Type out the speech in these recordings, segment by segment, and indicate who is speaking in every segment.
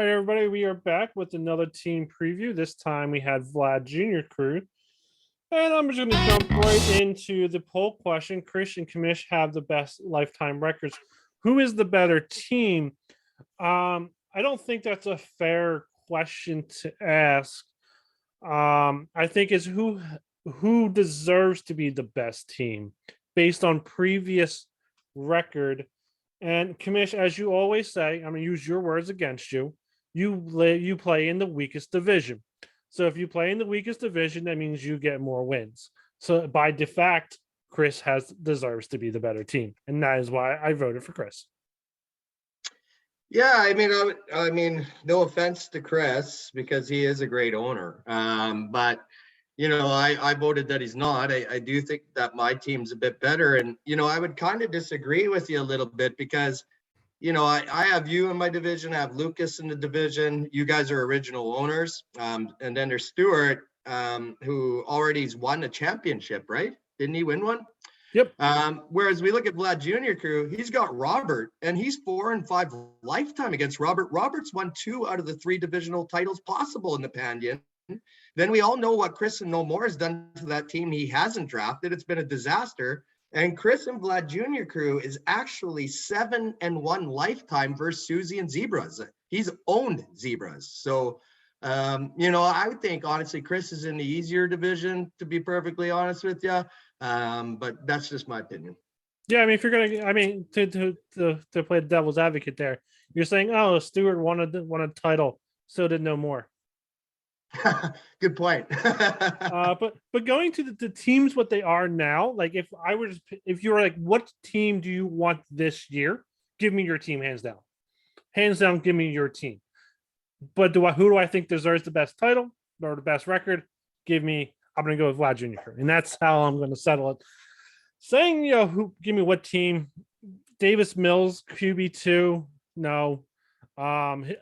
Speaker 1: All right, everybody, we are back with another team preview. This time we had Vlad Jr. crew. And I'm just going to jump right into the poll question. Chris and Kamish have the best lifetime records. Who is the better team? I don't think that's a fair question to ask. I think is who deserves to be the best team based on previous record. And Kamish, as you always say, I'm going to use your words against you. You play in the weakest division. So if you play in the weakest division, that means you get more wins. So by de facto, Chris deserves to be the better team, and that is why I voted for Chris.
Speaker 2: Yeah, I mean, no offense to Chris because he is a great owner, but I voted that he's not. I do think that my team's a bit better, and I would kind of disagree with you a little bit because I have you in my division, I have Lucas in the division. You guys are original owners. And then there's Stuart, who already's won a championship, right? Didn't he win one?
Speaker 1: Yep.
Speaker 2: Whereas we look at Vlad Jr. crew, he's got Robert, and he's 4-5 lifetime against Robert. Robert's won 2 out of the 3 divisional titles possible in the Pandian. Then we all know what Chris and No More has done to that team he hasn't drafted. It's been a disaster. And Chris and Vlad Jr. crew is actually 7-1 lifetime versus Susie and Zebras. He's owned Zebras. So, I would think, honestly, Chris is in the easier division, to be perfectly honest with you. But that's just my opinion.
Speaker 1: Yeah, I mean, if you're to play the devil's advocate there, you're saying, oh, Stewart won a title, so did No More.
Speaker 2: Good point.
Speaker 1: But going to the teams, what they are now, like if you were like, what team do you want this year? Give me your team, hands down. Hands down, give me your team. But who do I think deserves the best title or the best record? I'm going to go with Vlad Jr. And that's how I'm going to settle it. Saying, give me what team? Davis Mills, QB2, no.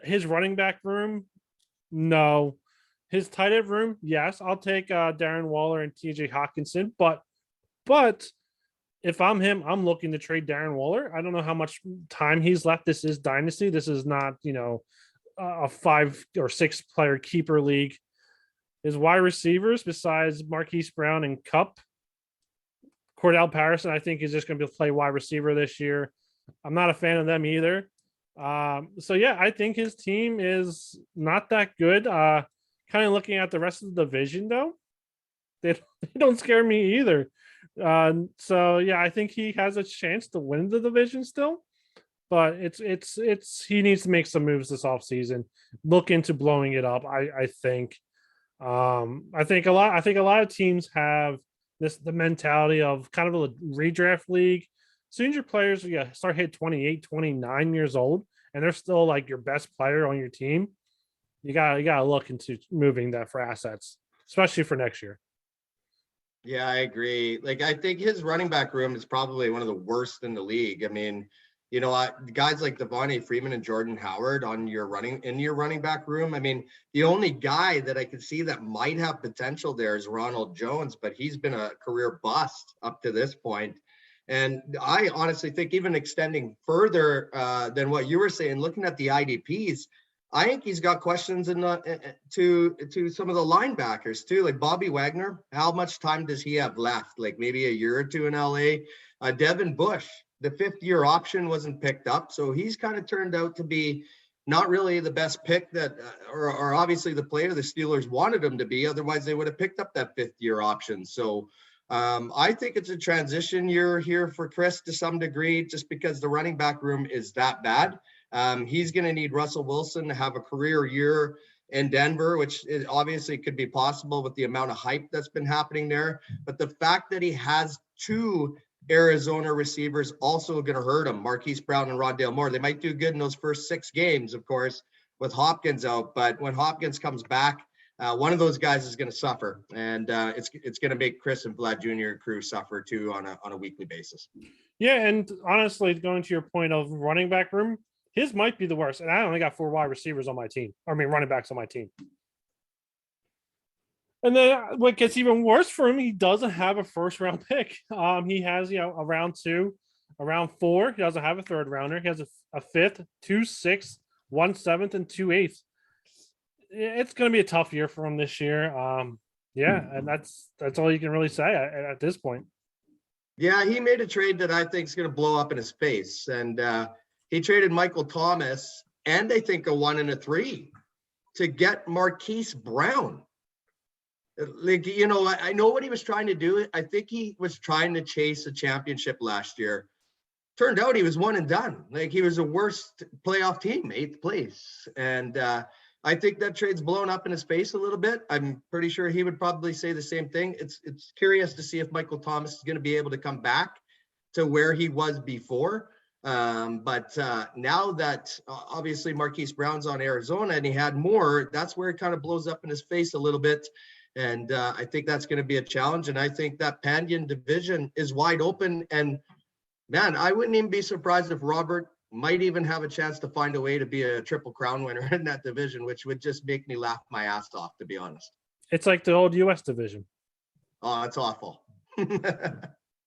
Speaker 1: His running back room, no. His tight end room, yes. I'll take Darren Waller and TJ Hawkinson. But if I'm him, I'm looking to trade Darren Waller. I don't know how much time he's left. This is Dynasty. This is not, a 5 or 6 player keeper league. His wide receivers, besides Marquise Brown and Cup, Cordell Patterson, I think is just going to play wide receiver this year. I'm not a fan of them either. So yeah, I think his team is not that good. Kind of looking at the rest of the division, though, they don't scare me either. So yeah, I think he has a chance to win the division still, but it's he needs to make some moves this offseason. Look into blowing it up. I think a lot of teams have the mentality of kind of a redraft league. Soon as your players start hit 28, 29 years old, and they're still like your best player on your team. You gotta look into moving that for assets, especially for next year.
Speaker 2: Yeah, I agree. Like, I think his running back room is probably one of the worst in the league. I mean, guys like Devontae Freeman and Jordan Howard in your running back room. I mean, the only guy that I could see that might have potential there is Ronald Jones, but he's been a career bust up to this point. And I honestly think even extending further than what you were saying, looking at the IDPs, I think he's got questions to some of the linebackers too, like Bobby Wagner. How much time does he have left? Like maybe a year or two in LA. Devin Bush, the 5th-year option wasn't picked up, so he's kind of turned out to be not really the best pick that, or obviously the player the Steelers wanted him to be. Otherwise, they would have picked up that 5th-year option. So I think it's a transition year here for Chris to some degree, just because the running back room is that bad. He's going to need Russell Wilson to have a career year in Denver, which obviously could be possible with the amount of hype that's been happening there. But the fact that he has 2 Arizona receivers also going to hurt him, Marquise Brown and Rondale Moore. They might do good in those first 6 games, of course, with Hopkins out. But when Hopkins comes back, one of those guys is going to suffer. And it's going to make Chris and Vlad Jr. crew suffer too on a weekly basis.
Speaker 1: Yeah, and honestly, going to your point of running back room, his might be the worst. And I only got 4 wide receivers on my team. running backs on my team. And then what gets even worse for him, he doesn't have a first-round pick. He has, a round 2, a round 4. He doesn't have a third rounder. He has a 5th, 2 6th, 1/7 and 2/8. It's going to be a tough year for him this year. Yeah, and that's all you can really say at this point.
Speaker 2: Yeah, he made a trade that I think is going to blow up in his face, and he traded Michael Thomas and I think a 1 and a 3 to get Marquise Brown. Like, you know, I know what he was trying to do. I think he was trying to chase a championship last year. Turned out he was one and done. Like, he was the worst playoff team, 8th place. And I think that trade's blown up in his face a little bit. I'm pretty sure he would probably say the same thing. It's curious to see if Michael Thomas is going to be able to come back to where he was before. But now that obviously Marquise Brown's on Arizona and he had more, that's where it kind of blows up in his face a little bit. And I think that's going to be a challenge. And I think that Pandian division is wide open. And man, I wouldn't even be surprised if Robert might even have a chance to find a way to be a Triple Crown winner in that division, which would just make me laugh my ass off, to be honest.
Speaker 1: It's like the old US division.
Speaker 2: Oh, it's awful.